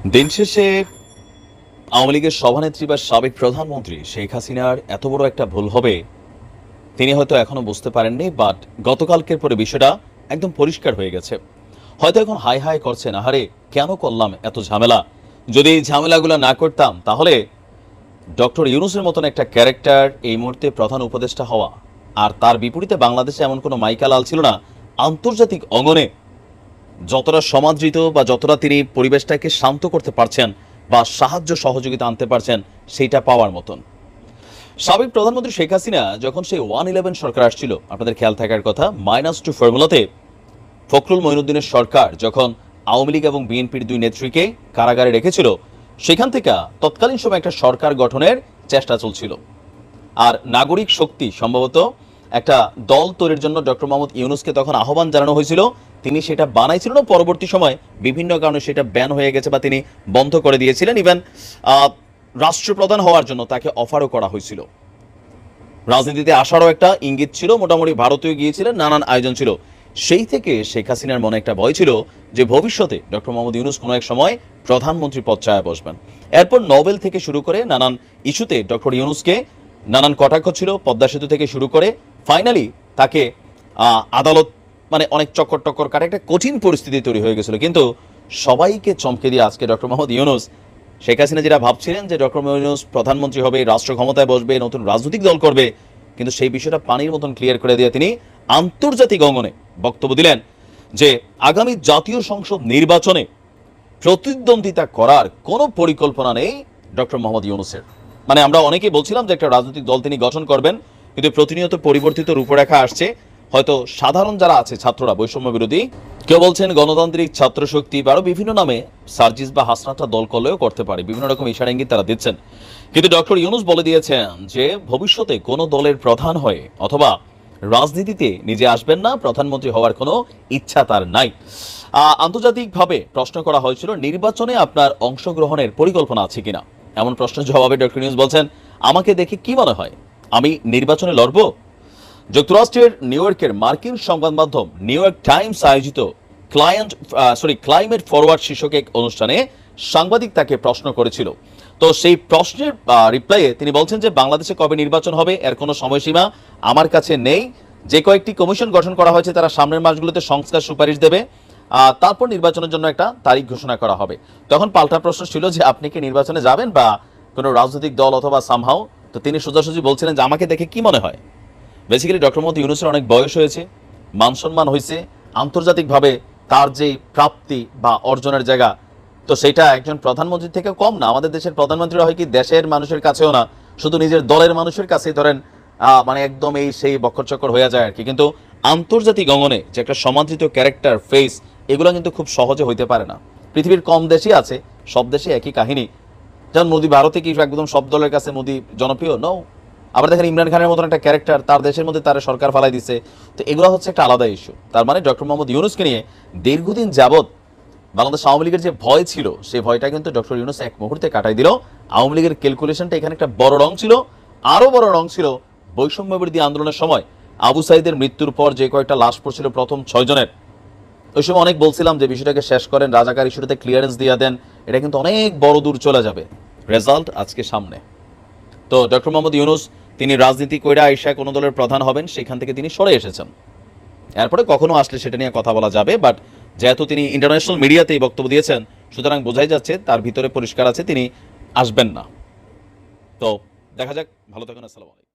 দিন শেষে আওয়ামী লীগের সভানেত্রী বা সাবেক প্রধানমন্ত্রী শেখ হাসিনার এত বড় একটা ভুল হবে তিনি হয়তো এখনো বুঝতে পারেননি, বাট গতকালকের পরে বিষয়টা একদম পরিষ্কার হয়ে গেছে। হয়তো এখন হাই হাই করছেন, আহারে কেন করলাম এত ঝামেলা, যদি এই ঝামেলাগুলো না করতাম তাহলে ডক্টর ইউনূসের মতন একটা ক্যারেক্টার এই মুহূর্তে প্রধান উপদেষ্টা হওয়া, আর তার বিপরীতে বাংলাদেশে এমন কোনো মাইকা লাল ছিল না আন্তর্জাতিক অঙ্গনে যতটা সমাদৃত বা যতটা তিনি পরিবেশটাকে শান্ত করতে পারছেন বা সাহায্য সহযোগিতা আনতে পারছেন সেইটা পাওয়ার মতন। সাবেক প্রধানমন্ত্রী শেখ হাসিনা যখন সেই 111 সরকার আসছিল, আপনাদের খেয়াল থাকার কথা, -2 ফর্মুলাতে ফখরুল মঈনুদ্দিনের সরকার যখন আওয়ামী লীগ এবং বিএনপির দুই নেত্রীকে কারাগারে রেখেছিল, সেখান থেকে তৎকালীন সময় একটা সরকার গঠনের চেষ্টা চলছিল। আর নাগরিক শক্তি সম্ভবত একটা দল তৈরির জন্য ডক্টর মোহাম্মদ ইউনূসকে তখন আহ্বান জানানো হয়েছিল, তিনি সেটা বানাইছিলেন না, পরবর্তী সময় বিভিন্ন কারণে সেটা ব্যান হয়ে গেছে বা তিনি বন্ধ করে দিয়েছিলেন। ইভেন রাষ্ট্রপ্রধান হওয়ার জন্য তাকে অফারও করা হয়েছিল, রাজনীতিতে আসারও একটা ইঙ্গিত ছিল, মোটামুটি ভারতীয় গিয়েছিলেন, নানান আয়োজন ছিল। সেই থেকে শেখ হাসিনার মনে একটা ভয় ছিল যে ভবিষ্যতে ডক্টর মোহাম্মদ ইউনূস কোনো এক সময় প্রধানমন্ত্রী পদ চায় বসবেন। এরপর নোবেল থেকে শুরু করে নানান ইস্যুতে ডক্টর ইউনূসকে নানান কটাক্ষ ছিল, পদ্মা সেতু থেকে শুরু করে ফাইনালি তাকে আদালত মানে অনেক চক্কর টক্কর কাটে একটা কঠিন পরিস্থিতি তৈরি হয়ে গেছিল। কিন্তু সবাইকে চমকে দিয়ে আজকে ডক্টর মোহাম্মদ ইউনূস, শেখ হাসিনা যেটা ভাবছিলেন যে ডক্টর মোহাম্মদ ইউনূস প্রধানমন্ত্রী হবে, রাষ্ট্র ক্ষমতায় বসবে, নতুন রাজনৈতিক দল করবে, কিন্তু সেই বিষয়টা পানির মতন ক্লিয়ার করে দিয়ে তিনি আন্তর্জাতিক অঙ্গনে বক্তব্য দিলেন যে আগামী জাতীয় সংসদ নির্বাচনে প্রতিদ্বন্দ্বিতা করার কোনো পরিকল্পনা নেই ডক্টর মোহাম্মদ ইউনূসের। মানে আমরা অনেকেই বলছিলাম যে একটা রাজনৈতিক দল তিনি গঠন করবেন, কিন্তু প্রতিনিয়ত পরিবর্তিত রূপরেখা আসছে। হয়তো সাধারণ যারা আছে ছাত্ররা, বৈষম্য বিরোধী, কেউ বলছেন গণতান্ত্রিক ছাত্র শক্তি বা আরো বিভিন্ন নামে সার্জিস বা হাসনাটা দল করলেও করতে পারে, বিভিন্ন রকম ইশারা ইঙ্গিত তারা দিচ্ছেন। কিন্তু ডক্টর ইউনূস বলে দিয়েছেন যে ভবিষ্যতে কোনো দলের প্রধান হয়ে অথবা রাজনীতিতে নিজে আসবেন না, প্রধানমন্ত্রী হওয়ার কোনো ইচ্ছা তার নাই। আন্তর্জাতিকভাবে প্রশ্ন করা হয়েছিল নির্বাচনে আপনার অংশগ্রহণের পরিকল্পনা আছে কিনা, এমন প্রশ্নের জবাবে ডক্টর ইউনূস বলছেন, আমাকে দেখে কি মনে হয় আমি নির্বাচনে লড়ব? যুক্তরাষ্ট্রের নিউ ইয়র্কের মার্কিন সংবাদ মাধ্যম নিউ ইয়র্ক টাইমস আয়োজিত ক্লাইমেট ফরওয়ার্ড শীর্ষক এক অনুষ্ঠানে সাংবাদিক তাকে প্রশ্ন করেছিল। তো সেই প্রশ্নের রিপ্লাইয়ে তিনি বলছেন যে বাংলাদেশে কবে নির্বাচন হবে এর কোনো সময়সীমা আমার কাছে নেই, যে কয়েকটি কমিশন গঠন করা হয়েছে তারা সামনের মাসগুলোতে সংস্কার সুপারিশ দেবে, তারপর নির্বাচনের জন্য একটা তারিখ ঘোষণা করা হবে। তখন পাল্টা প্রশ্ন ছিল যে আপনি কি নির্বাচনে যাবেন বা কোনো রাজনৈতিক দল অথবা সামহাও? তো তিনি সোজাসুজি বলছিলেন যে আমাকে দেখে কি মনে হয়। বেসিক্যালি ডক্টর মোহাম্মদ ইউনূসের অনেক বয়স হয়েছে, মান সম্মান হয়েছে, আন্তর্জাতিকভাবে তার যে প্রাপ্তি বা অর্জনের জায়গা, তো সেটা একজন প্রধানমন্ত্রী থেকে কম না। আমাদের দেশের প্রধানমন্ত্রীরা হয় কি দেশের মানুষের কাছেও না, শুধু নিজের দলের মানুষের কাছেই ধরেন মানে একদম এই সেই বক্করচক্কর হয়ে যায় আর কি। কিন্তু আন্তর্জাতিক অঙ্গনে যে একটা সমাদৃত ক্যারেক্টার ফেস, এগুলো কিন্তু খুব সহজে হইতে পারে না। পৃথিবীর কম দেশই আছে, সব দেশে একই কাহিনী। যেমন মোদি ভারতে কি একদম সব দলের কাছে মোদি জনপ্রিয় নও, আবার দেখেন ইমরান খানের মতন একটা ক্যারেক্টার তার দেশের মধ্যে তার সরকার ফালাই দিচ্ছে। তো এগুলো হচ্ছে একটা আলাদা ইস্যু। তার মানে ডক্টর মোহাম্মদ ইউনূসকে নিয়ে দীর্ঘদিন যাবৎ বাংলাদেশ আওয়ামী লীগের যে ভয় ছিল, সেই ভয়টা কিন্তু ডক্টর ইউনূস এক মুহূর্তে কাটাই দিল। আওয়ামী লীগের ক্যালকুলেশনটা এখানে একটা বড় রং ছিল, আরো বড় রং ছিল বৈষম্য বিরোধী আন্দোলনের সময় আবু সাইদের মৃত্যুর পর যে কয়েকটা লাশ পড়ছিল প্রথম 6 জনের, ওই সময় অনেক বলছিলাম যে বিষয়টাকে শেষ করেন, রাজাকার ইস্যুটাতে ক্লিয়ারেন্স দিয়ে দেন, এটা কিন্তু অনেক বড় দূর চলে যাবে। রেজাল্ট আজকে সামনে। তো ডক্টর মোহাম্মদ ইউনূস তিনি রাজনীতি কইরা আইসা কোনো দলের প্রধান হবেন সেখান থেকে তিনি সরে এসেছেন। এরপরে কখনো আসলে সেটা নিয়ে কথা বলা যাবে, বাট যেহেতু তিনি ইন্টারন্যাশনাল মিডিয়াতেই বক্তব্য দিয়েছেন, সুতরাং বোঝাই যাচ্ছে তার ভিতরে পরিষ্কার আছে তিনি আসবেন না। তো দেখা যাক, ভালো থাকুন, আসসালামু আলাইকুম।